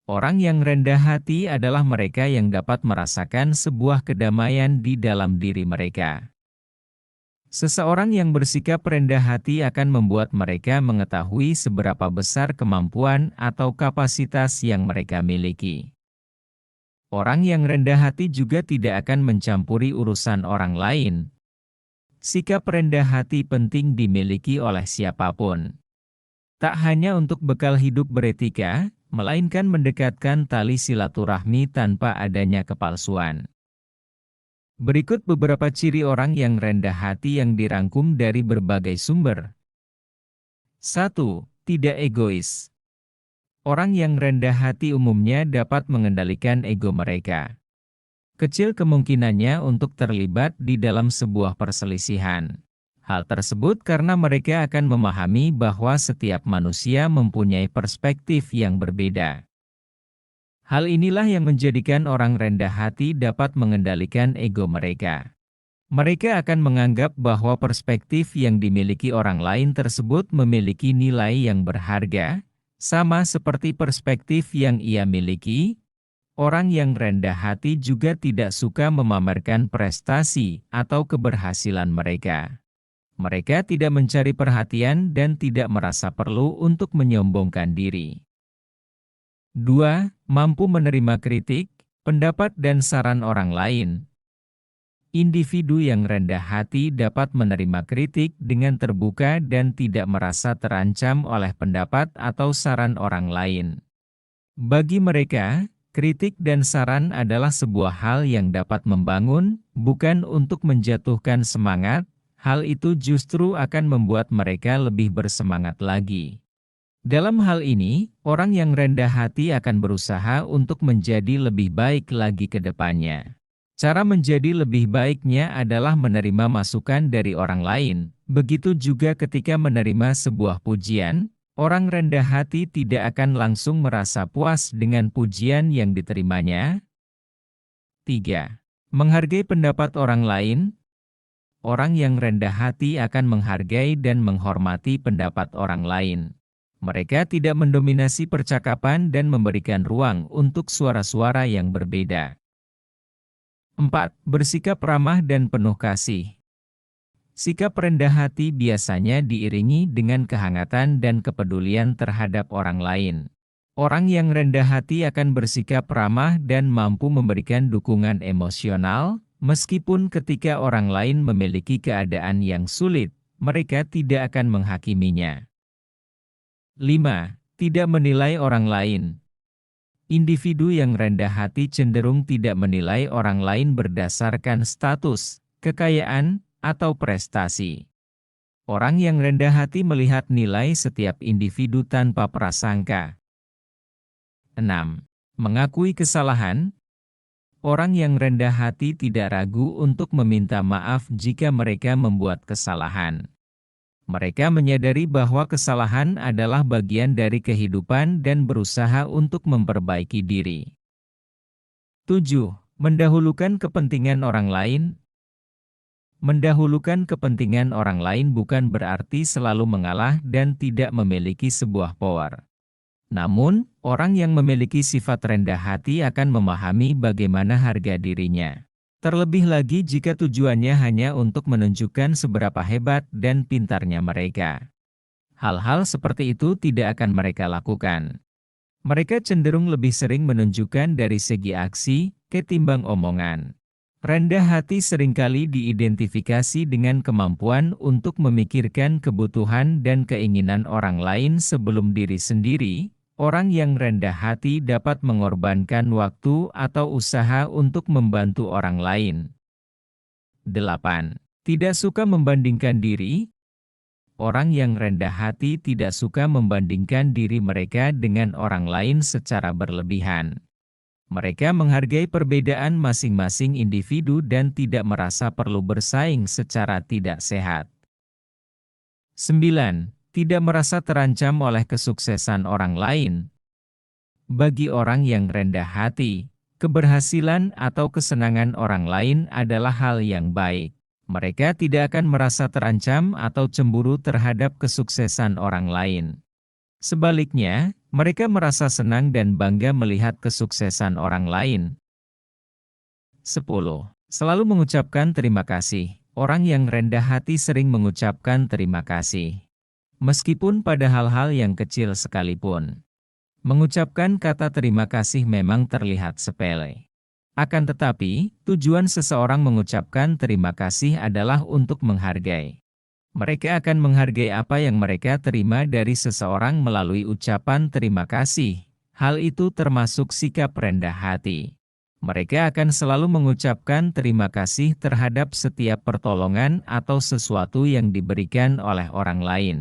Orang yang rendah hati adalah mereka yang dapat merasakan sebuah kedamaian di dalam diri mereka. Seseorang yang bersikap rendah hati akan membuat mereka mengetahui seberapa besar kemampuan atau kapasitas yang mereka miliki. Orang yang rendah hati juga tidak akan mencampuri urusan orang lain. Sikap rendah hati penting dimiliki oleh siapapun. Tak hanya untuk bekal hidup beretika, melainkan mendekatkan tali silaturahmi tanpa adanya kepalsuan. Berikut beberapa ciri orang yang rendah hati yang dirangkum dari berbagai sumber. 1. Tidak egois. Orang yang rendah hati umumnya dapat mengendalikan ego mereka. Kecil kemungkinannya untuk terlibat di dalam sebuah perselisihan. Hal tersebut karena mereka akan memahami bahwa setiap manusia mempunyai perspektif yang berbeda. Hal inilah yang menjadikan orang rendah hati dapat mengendalikan ego mereka. Mereka akan menganggap bahwa perspektif yang dimiliki orang lain tersebut memiliki nilai yang berharga, sama seperti perspektif yang ia miliki. Orang yang rendah hati juga tidak suka memamerkan prestasi atau keberhasilan mereka. Mereka tidak mencari perhatian dan tidak merasa perlu untuk menyombongkan diri. 2. Mampu menerima kritik, pendapat dan saran orang lain. Individu yang rendah hati dapat menerima kritik dengan terbuka dan tidak merasa terancam oleh pendapat atau saran orang lain. Bagi mereka, kritik dan saran adalah sebuah hal yang dapat membangun, bukan untuk menjatuhkan semangat. Hal itu justru akan membuat mereka lebih bersemangat lagi. Dalam hal ini, orang yang rendah hati akan berusaha untuk menjadi lebih baik lagi ke depannya. Cara menjadi lebih baiknya adalah menerima masukan dari orang lain. Begitu juga ketika menerima sebuah pujian, orang rendah hati tidak akan langsung merasa puas dengan pujian yang diterimanya. 3. Menghargai pendapat orang lain. Orang yang rendah hati akan menghargai dan menghormati pendapat orang lain. Mereka tidak mendominasi percakapan dan memberikan ruang untuk suara-suara yang berbeda. 4. Bersikap ramah dan penuh kasih. Sikap rendah hati biasanya diiringi dengan kehangatan dan kepedulian terhadap orang lain. Orang yang rendah hati akan bersikap ramah dan mampu memberikan dukungan emosional. Meskipun ketika orang lain memiliki keadaan yang sulit, mereka tidak akan menghakiminya. 5. Tidak menilai orang lain. Individu yang rendah hati cenderung tidak menilai orang lain berdasarkan status, kekayaan, atau prestasi. Orang yang rendah hati melihat nilai setiap individu tanpa prasangka. 6. Mengakui kesalahan. Orang yang rendah hati tidak ragu untuk meminta maaf jika mereka membuat kesalahan. Mereka menyadari bahwa kesalahan adalah bagian dari kehidupan dan berusaha untuk memperbaiki diri. 7. Mendahulukan kepentingan orang lain. Mendahulukan kepentingan orang lain bukan berarti selalu mengalah dan tidak memiliki sebuah power. Namun, orang yang memiliki sifat rendah hati akan memahami bagaimana harga dirinya. Terlebih lagi jika tujuannya hanya untuk menunjukkan seberapa hebat dan pintarnya mereka. Hal-hal seperti itu tidak akan mereka lakukan. Mereka cenderung lebih sering menunjukkan dari segi aksi, ketimbang omongan. Rendah hati seringkali diidentifikasi dengan kemampuan untuk memikirkan kebutuhan dan keinginan orang lain sebelum diri sendiri. Orang yang rendah hati dapat mengorbankan waktu atau usaha untuk membantu orang lain. 8. Tidak suka membandingkan diri. Orang yang rendah hati tidak suka membandingkan diri mereka dengan orang lain secara berlebihan. Mereka menghargai perbedaan masing-masing individu dan tidak merasa perlu bersaing secara tidak sehat. 9. Tidak merasa terancam oleh kesuksesan orang lain. Bagi orang yang rendah hati, keberhasilan atau kesenangan orang lain adalah hal yang baik. Mereka tidak akan merasa terancam atau cemburu terhadap kesuksesan orang lain. Sebaliknya, mereka merasa senang dan bangga melihat kesuksesan orang lain. 10. Selalu mengucapkan terima kasih. Orang yang rendah hati sering mengucapkan terima kasih, meskipun pada hal-hal yang kecil sekalipun. Mengucapkan kata terima kasih memang terlihat sepele. Akan tetapi, tujuan seseorang mengucapkan terima kasih adalah untuk menghargai. Mereka akan menghargai apa yang mereka terima dari seseorang melalui ucapan terima kasih. Hal itu termasuk sikap rendah hati. Mereka akan selalu mengucapkan terima kasih terhadap setiap pertolongan atau sesuatu yang diberikan oleh orang lain.